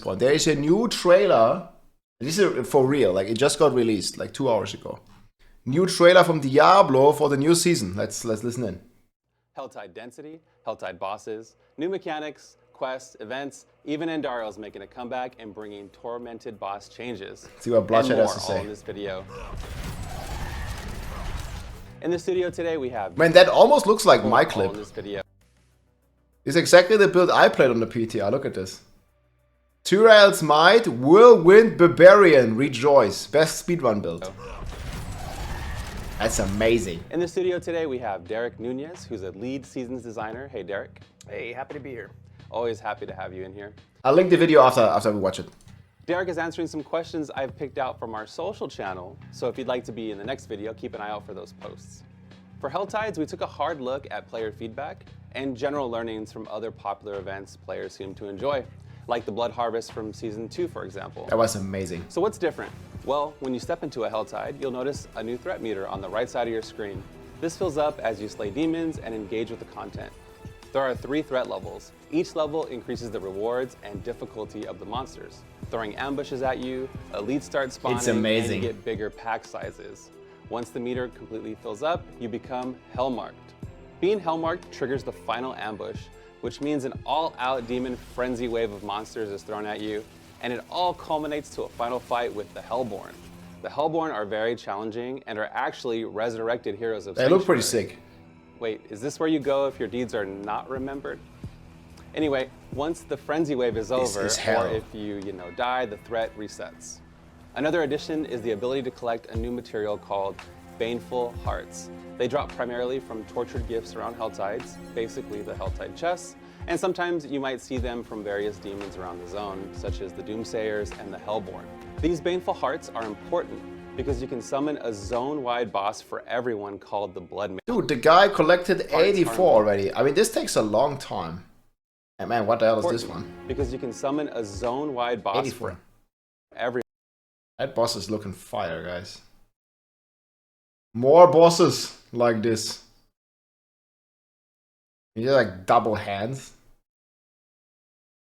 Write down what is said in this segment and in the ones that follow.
But there is a new trailer. This is for real. Like, it just got released like 2 hours ago. New trailer from Diablo for the new season. Let's listen in. Helltide density, Helltide bosses, new mechanics, quests, events, even Endario's making a comeback and bringing tormented boss changes. See what Bloodshed has to say. All in this video. In the studio today we have... Man, that almost looks like my clip. In this video. It's exactly the build I played on the PTR. Look at this. Tyrell's Might, Whirlwind, Barbarian, Rejoice. Best speedrun build. That's amazing. In the studio today we have Derek Nunez, who's a lead seasons designer. Hey Derek. Hey, happy to be here. Always happy to have you in here. I'll link the video after we watch it. Derek is answering some questions I've picked out from our social channel, so if you'd like to be in the next video, keep an eye out for those posts. For Helltides, we took a hard look at player feedback and general learnings from other popular events players seem to enjoy, like the Blood Harvest from Season 2, for example. That was amazing. So what's different? Well, when you step into a Helltide, you'll notice a new threat meter on the right side of your screen. This fills up as you slay demons and engage with the content. There are 3 threat levels. Each level increases the rewards and difficulty of the monsters. Throwing ambushes at you, elites start spawning, it's amazing. And you get bigger pack sizes. Once the meter completely fills up, you become Hellmarked. Being Hellmarked triggers the final ambush, which means an all-out demon frenzy wave of monsters is thrown at you, and it all culminates to a final fight with the Hellborn. The Hellborn are very challenging and are actually resurrected heroes of They look pretty sick. Wait, is this where you go if your deeds are not remembered? Anyway, once the frenzy wave is over, or if you die, the threat resets. Another addition is the ability to collect a new material called Baneful Hearts. They drop primarily from tortured gifts around Helltides, basically the Helltide chests, and sometimes you might see them from various demons around the zone, such as the Doomsayers and the Hellborn. These Baneful Hearts are important because you can summon a zone-wide boss for everyone called the Blood Maiden. Dude, the guy collected 84 already. I mean, this takes a long time. And man, what the hell is this one? Because you can summon a zone-wide boss 84. for everyone. That boss is looking fire, guys. More bosses like this. You just like double hands.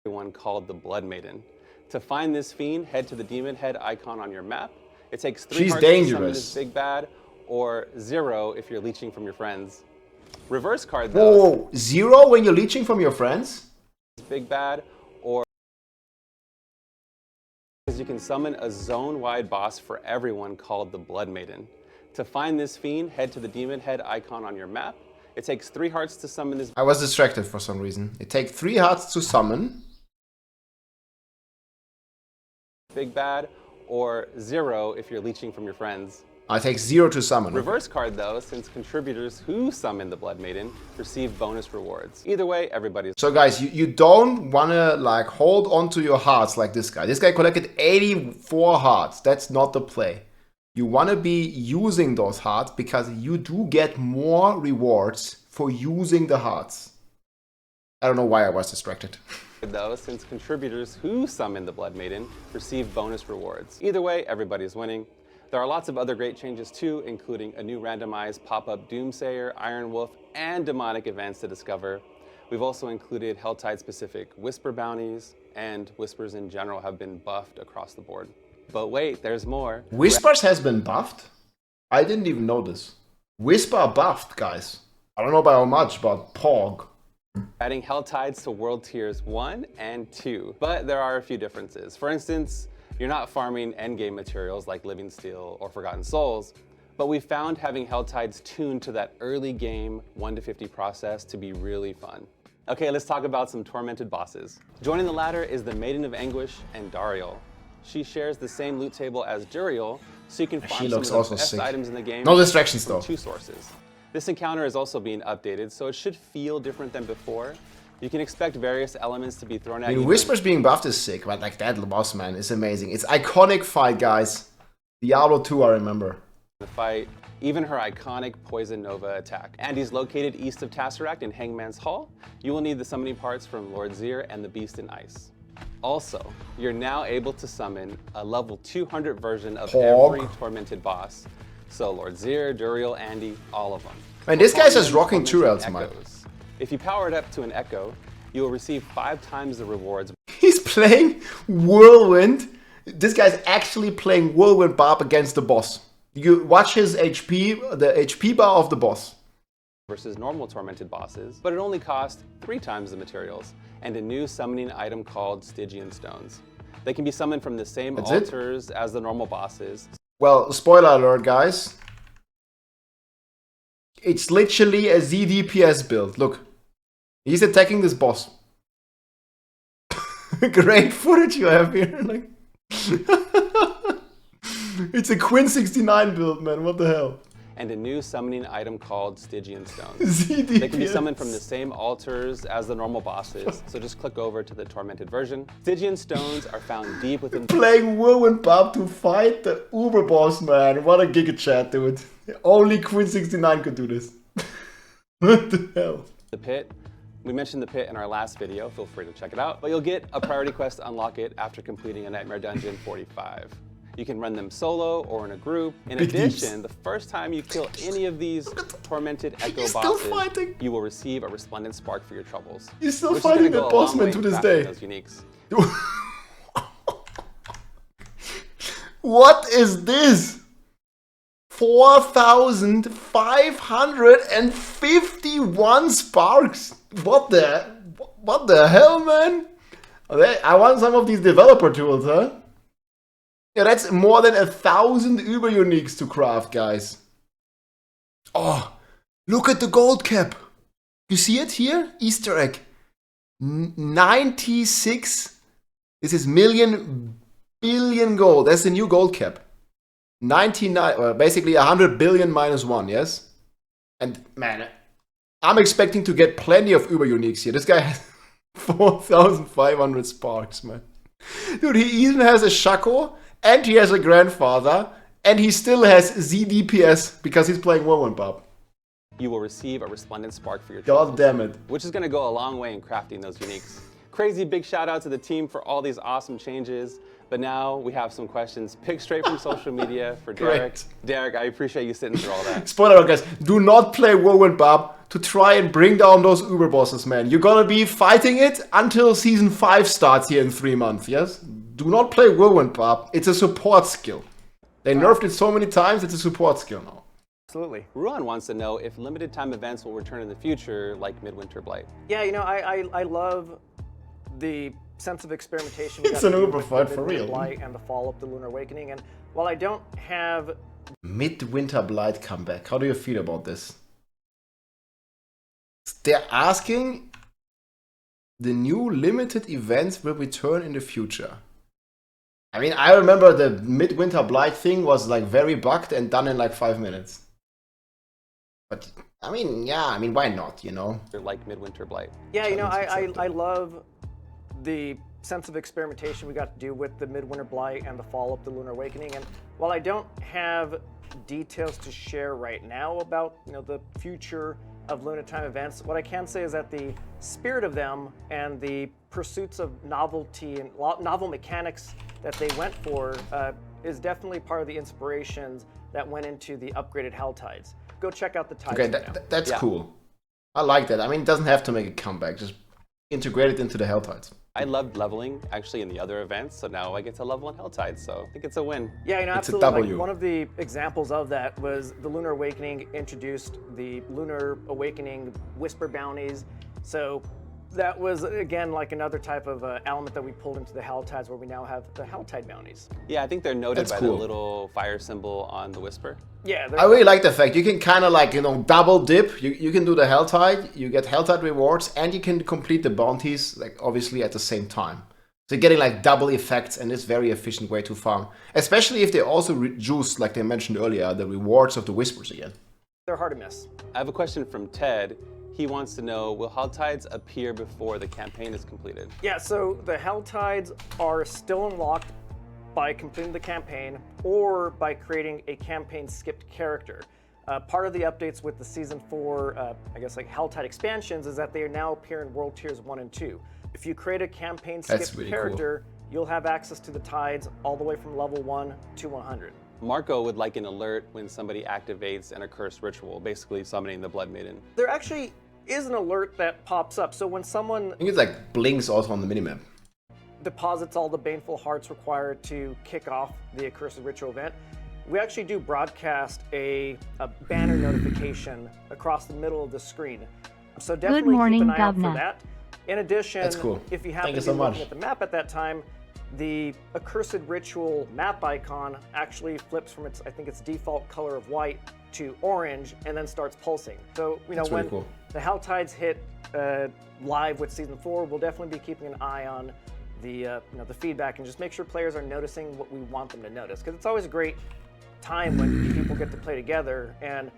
Everyone called the Blood Maiden. To find this fiend, head to the demon head icon on your map. It takes 3 hearts to summon this big bad, or 0 if you're leeching from your friends. Reverse card though. Whoa, 0 when you're leeching from your friends? Big bad, or you can summon a zone-wide boss for everyone called the Blood Maiden. To find this fiend, head to the demon head icon on your map. It takes 3 hearts to summon this. I was distracted for some reason. It takes 3 hearts to summon. Big bad, or 0 if you're leeching from your friends. I take 0 to summon. Reverse card though, since contributors who summon the Blood Maiden receive bonus rewards. Either way, everybody's... So guys, you don't want to like hold on to your hearts like this guy. This guy collected 84 hearts. That's not the play. You want to be using those hearts because you do get more rewards for using the hearts. I don't know why I was distracted. Though, since contributors who summon the Blood Maiden receive bonus rewards. Either way, everybody's winning. There are lots of other great changes too, including a new randomized pop-up Doomsayer, Iron Wolf, and demonic events to discover. We've also included Helltide-specific Whisper bounties, and Whispers in general have been buffed across the board. But wait, there's more. Whispers has been buffed? I didn't even know this. Whisper buffed, guys. I don't know about how much, but Pog. Adding Helltides to World Tiers 1 and 2. But there are a few differences. For instance, you're not farming endgame materials like Living Steel or Forgotten Souls, but we found having Helltides tuned to that early game 1 to 50 process to be really fun. Okay, let's talk about some tormented bosses. Joining the ladder is the Maiden of Anguish and Dariel. She shares the same loot table as Duriel, so you can farm some of the best items in the game. No distractions though. 2 sources. This encounter is also being updated, so it should feel different than before. You can expect various elements to be thrown at you. Whispers being buffed is sick, but like that boss man is amazing. It's iconic fight, guys. Diablo 2, I remember. The fight, even her iconic Poison Nova attack. Andy's located east of Tesseract in Hangman's Hall. You will need the summoning parts from Lord Zir and the Beast in Ice. Also, you're now able to summon a level 200 version of every tormented boss. So Lord Zir, Duriel, Andy, all of them. And this guy's just rocking Tyrell's Might. If you power it up to an Echo, you will receive 5 times the rewards. He's playing Whirlwind. This guy's actually playing Whirlwind Barb against the boss. You watch his HP, the HP bar of the boss. Versus normal tormented bosses, but it only costs 3 times the materials, and a new summoning item called Stygian Stones. They can be summoned from the same altars as the normal bosses. Well, spoiler alert, guys. It's literally a ZDPS build. Look, he's attacking this boss. Great footage you have here. Like, it's a Quinn 69 build, man. What the hell? And a new summoning item called Stygian Stones. They can be summoned from the same altars as the normal bosses, so just click over to the tormented version. Stygian Stones are found deep within... Playing Whirlwind Barb to fight the Uber boss, man. What a giga chat, dude. Only Quinn 69 could do this. What the hell? The pit. We mentioned the pit in our last video, feel free to check it out, but you'll get a priority quest to unlock it after completing a Nightmare Dungeon 45. You can run them solo or in a group. In addition, the first time you kill any of these tormented Echo bosses, you will receive a Resplendent Spark for your troubles. He's still fighting that boss man to this day. Those uniques. What is this? 4,551 sparks. What the hell, man? I want some of these developer tools, huh? Yeah, that's more than 1,000 Uber uniques to craft, guys. Oh, look at the gold cap. You see it here? Easter egg. 96. This is billion gold. That's the new gold cap. 99, well, basically 100 billion minus 1, yes? And man, I'm expecting to get plenty of Uber uniques here. This guy has 4,500 sparks, man. Dude, he even has a Shaco, and he has a grandfather, and he still has ZDPS because he's playing Whirlwind Barb. You will receive a Resplendent Spark for your troubles. God damn it. Which is going to go a long way in crafting those uniques. Crazy big shout out to the team for all these awesome changes. But now we have some questions picked straight from social media for Derek. Derek, I appreciate you sitting through all that. Spoiler alert, guys. Do not play Whirlwind Barb to try and bring down those Uber bosses, man. You're gonna be fighting it until Season 5 starts here in 3 months, yes? Do not play Whirlwind Barb. It's a support skill. They nerfed it so many times, it's a support skill now. Absolutely. Ruan wants to know if limited time events will return in the future, like Midwinter Blight. Yeah, you know, I love the sense of experimentation. It's an Uber fight for real. Blight and the Fall of the Lunar Awakening, and while I don't have Midwinter Blight comeback, how do you feel about this? They're asking the new limited events will return in the future. I mean, I remember the Midwinter Blight thing was like very bugged and done in like 5 minutes. But I mean, yeah, I mean, why not, you know? Like Midwinter Blight. Yeah, you know, I love the sense of experimentation we got to do with the Midwinter Blight and the Fall of the Lunar Awakening. And while I don't have details to share right now about, you know, the future of limited time events, what I can say is that the spirit of them and the pursuits of novelty and novel mechanics that they went for is definitely part of the inspirations that went into the upgraded Hell Tides. Go check out the Tides. Okay, that's cool. I like that. I mean, it doesn't have to make a comeback. Just integrate it into the Hell Tides. I loved leveling actually in the other events, so now I get to level in Hell Tides, so I think it's a win. Yeah, you know, it's absolutely. A W. Like, one of the examples of that was the Lunar Awakening introduced the Lunar Awakening Whisper bounties. So that was, again, like another type of element that we pulled into the Hell Tides, where we now have the Hell Tide bounties. Yeah, I think they're noted by the little fire symbol on the Whisper. Yeah, I really like the fact you can kind of like, you know, double dip. You can do the Hell Tide, you get Hell Tide rewards, and you can complete the bounties, like obviously at the same time. So you're getting like double effects, and it's a very efficient way to farm. Especially if they also reduce, like they mentioned earlier, the rewards of the Whispers again. They're hard to miss. I have a question from Ted. He wants to know, will Hell Tides appear before the campaign is completed? Yeah, so the Hell Tides are still unlocked by completing the campaign or by creating a campaign skipped character. Part of the updates with the Season 4, I guess like Hell Tide expansions, is that they now appear in World Tiers 1 and 2. If you create a campaign skipped character, you'll have access to the Tides all the way from level 1 to 100. Marco would like an alert when somebody activates an accursed ritual, basically summoning the Blood Maiden. There actually is an alert that pops up. So when someone... I think it's like blinks also on the minimap. deposits all the baneful hearts required to kick off the Accursed Ritual event, we actually do broadcast a banner notification across the middle of the screen. So definitely keep an eye out for that. In addition, that's cool. If you happen to be looking at the map at that time, the Accursed Ritual map icon actually flips from its, I think its default color of white to orange and then starts pulsing. So, you know, that's when really cool. the Helltides hit live with Season 4, we'll definitely be keeping an eye on the, you know, the feedback and just make sure players are noticing what we want them to notice. Because it's always a great time when people get to play together, and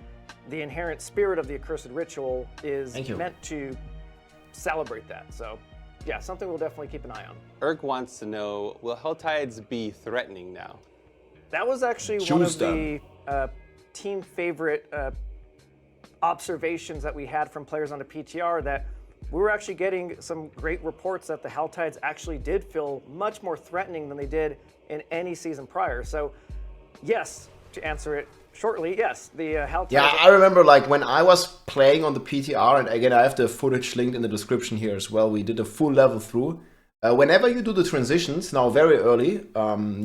the inherent spirit of the Accursed Ritual is meant to celebrate that. So, yeah, something we'll definitely keep an eye on. Erk wants to know, will Helltides be threatening now? That was actually one of the team favorite observations that we had from players on the PTR, that we were actually getting some great reports that the Helltides actually did feel much more threatening than they did in any season prior. So, yes, to answer it shortly, yes, the Helltides... Yeah, I remember like when I was playing on the PTR, and again, I have the footage linked in the description here as well, we did a full level through. Whenever you do the transitions, now very early,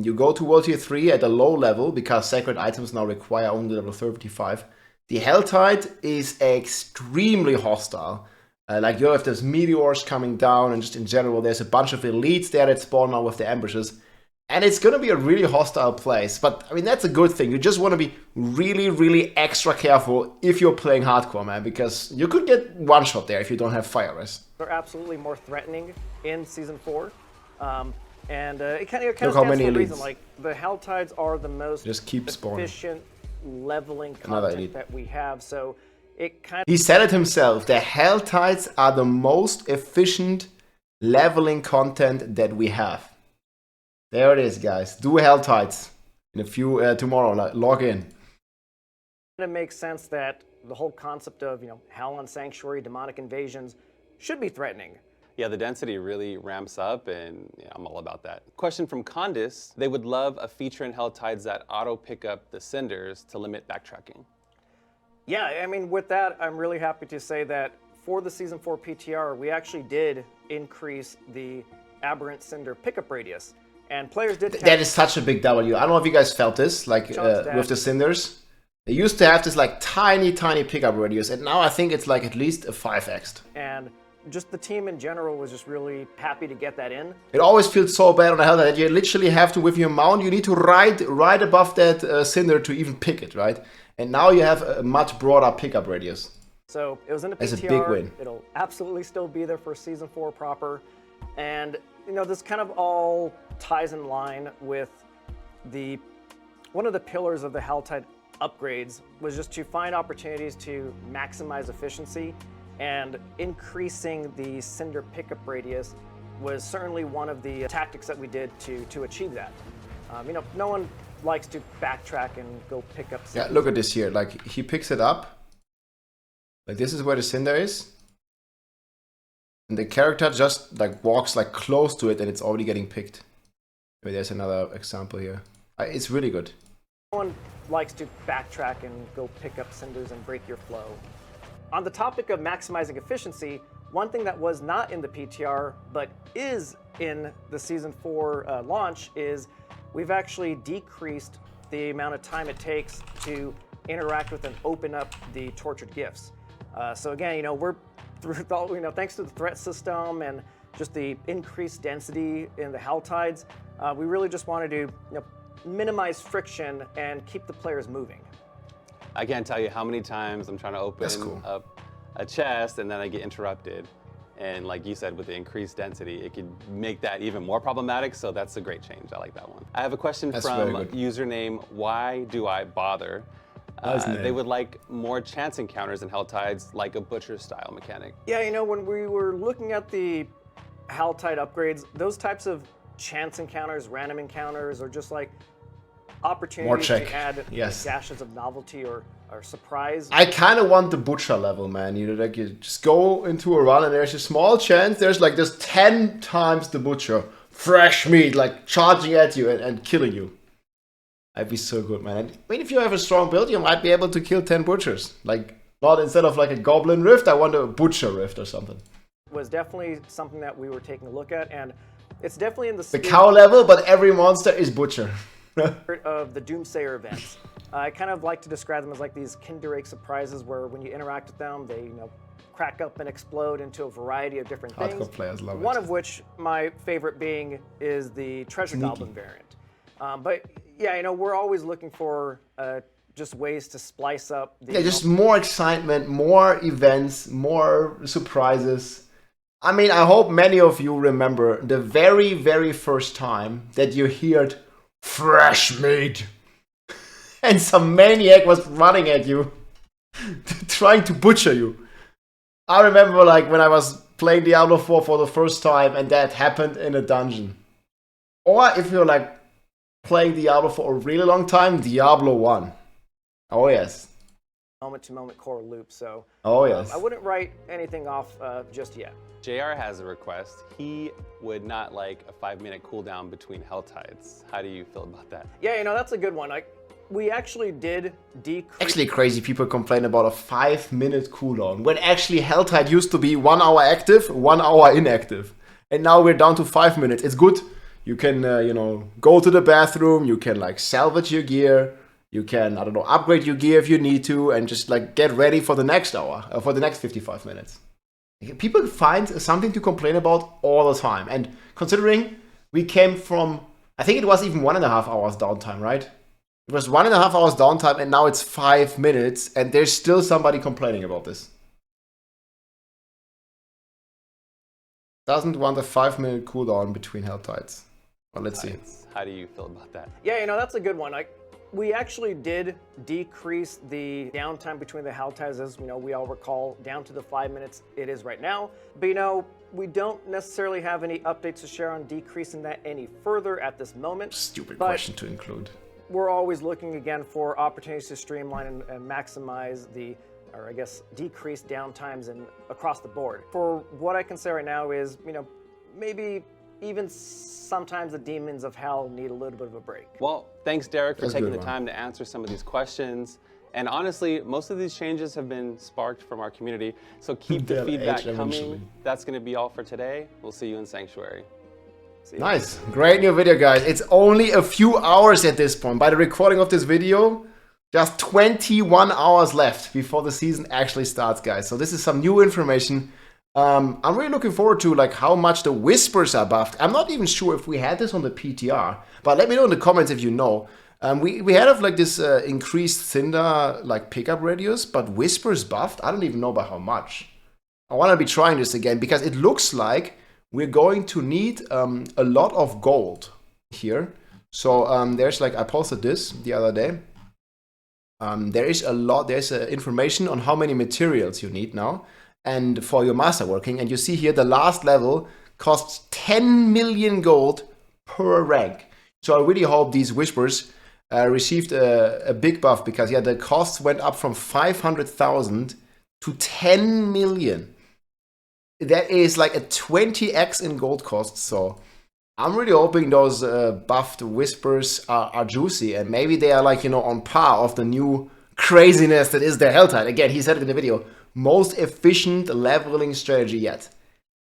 you go to World Tier 3 at a low level, because sacred items now require only level 35. The Helltide is extremely hostile. Like you have those meteors coming down, and just in general, there's a bunch of elites there that spawn now with the ambushes. And it's going to be a really hostile place. But, I mean, that's a good thing. You just want to be really, really extra careful if you're playing hardcore, man. Because you could get one shot there if you don't have fire rest. They're absolutely more threatening in Season 4. And it kind of Look stands how many for a elites. reason. Like, the Helltides are the most Just keep spawning. efficient leveling content that we have. So it kind of... He said it himself. The Helltides are the most efficient leveling content that we have. There it is, guys. Do Helltides in a few tomorrow. Log in. It makes sense that the whole concept of, you know, Hell on Sanctuary, demonic invasions should be threatening. Yeah, the density really ramps up, and yeah, I'm all about that. Question from Condis. They would love a feature in Helltides that auto pick up the Cinders to limit backtracking. Yeah, I mean, with that, I'm really happy to say that for the Season 4 PTR, we actually did increase the Aberrant Cinder pickup radius. And players did... That is such a big W. I don't know if you guys felt this, like with the Cinders. They used to have this like tiny pickup radius, and now I think it's like at least a 5x. And just the team in general was just really happy to get that in. It always feels so bad on the Helltide that you literally have to, with your mount, you need to ride right above that Cinder to even pick it, right? And now you have a much broader pickup radius. So it was in the PTR. That's a big win. It'll absolutely still be there for Season 4 proper. And, you know, this kind of all ties in line with one of the pillars of the Helltide upgrades was just to find opportunities to maximize efficiency, and increasing the Cinder pickup radius was certainly one of the tactics that we did to achieve that. You know, no one likes to backtrack and go pick up Cinder. Yeah, look at this here. Like, he picks it up. Like, this is where the Cinder is. And the character just like walks like close to it, and it's already getting picked. Maybe there's another example here. It's really good. No one likes to backtrack and go pick up Cinders and break your flow. On the topic of maximizing efficiency, one thing that was not in the PTR but is in the Season 4 launch is we've actually decreased the amount of time it takes to interact with and open up the tortured gifts. So again, you know, we're thanks to the threat system and just the increased density in the Helltides, we really just wanted to, you know, minimize friction and keep the players moving. I can't tell you how many times I'm trying to open up a chest and then I get interrupted. And like you said, with the increased density, it could make that even more problematic. So that's a great change. I like that one. I have a question from username Why Do I Bother? They would like more chance encounters in Helltides, like a butcher style mechanic. Yeah, you know, when we were looking at the Helltide upgrades, those types of chance encounters, random encounters, or just like opportunities to add dashes of novelty or surprise. I kind of want the butcher level, man. You know, like you just go into a run and there's a small chance there's like this 10 times the butcher, fresh meat, like charging at you and killing you. That'd be so good, man. I mean, if you have a strong build, you might be able to kill 10 butchers. Like, not instead of like a goblin rift, I want a butcher rift or something. Was definitely something that we were taking a look at, and It's definitely in the cow level, but every monster is butcher. of the Doomsayer events. I kind of like to describe them as like these Kinder Egg surprises where when you interact with them, they crack up and explode into a variety of different things. Hardcore players love One it. of which, my favorite being, is the Treasure Goblin variant. But yeah, we're always looking for just ways to splice up the... Yeah, just more excitement, more events, more surprises. I mean, I hope many of you remember the very, very first time that you heard fresh meat and some maniac was running at you, trying to butcher you. I remember like when I was playing Diablo 4 for the first time and that happened in a dungeon. Or if you're like playing Diablo for a really long time, Diablo 1. Oh yes. Moment-to-moment core loop, so oh yes. I wouldn't write anything off just yet. JR has a request. He would not like a 5-minute cooldown between Helltides. How do you feel about that? Yeah, that's a good one. We actually did decrease... Actually crazy people complain about a 5-minute cooldown, when actually Helltide used to be 1 hour active, 1 hour inactive. And now we're down to 5 minutes. It's good. You can, go to the bathroom, you can like salvage your gear, you can, I don't know, upgrade your gear if you need to, and just like get ready for the next hour, for the next 55 minutes. People find something to complain about all the time. And considering we came from, I think it was even 1.5 hours downtime, right? It was 1.5 hours downtime and now it's 5 minutes and there's still somebody complaining about this. Doesn't want a 5-minute cooldown between Helltides. Well, let's see. How do you feel about that? Yeah, that's a good one. We actually did decrease the downtime between the Helltides, as we all recall, down to the 5 minutes it is right now. But we don't necessarily have any updates to share on decreasing that any further at this moment. Stupid question to include. We're always looking again for opportunities to streamline and maximize the, or I guess, decrease downtimes across the board. For what I can say right now is, maybe even sometimes the demons of hell need a little bit of a break. Well, thanks, Derek, for taking the time to answer some of these questions. And honestly, most of these changes have been sparked from our community. So keep the feedback coming. That's going to be all for today. We'll see you in Sanctuary. Nice. Great new video, guys. It's only a few hours at this point. By the recording of this video, just 21 hours left before the season actually starts, guys. So this is some new information. I'm really looking forward to like how much the whispers are buffed. I'm not even sure if we had this on the PTR, but let me know in the comments if you know. We had like this increased Cinder like pickup radius, but whispers buffed. I don't even know by how much. I want to be trying this again because it looks like we're going to need a lot of gold here. So there's like, I posted this the other day. There's information on how many materials you need now and for your masterworking. And you see here the last level costs 10 million gold per rank. So I really hope these whispers received a big buff because yeah, the costs went up from 500,000 to 10 million. That is like a 20x in gold costs, so I'm really hoping those buffed whispers are juicy and maybe they are like, on par of the new craziness that is the Helltide. Again, he said it in the video, most efficient leveling strategy yet.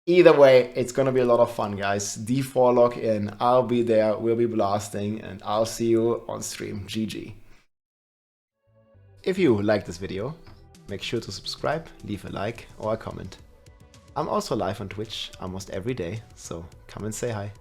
Either way, it's gonna be a lot of fun, guys. D4 log in, I'll be there, we'll be blasting, and I'll see you on stream. GG. If you like this video, make sure to subscribe, leave a like or a comment. I'm also live on Twitch almost every day, so come and say hi.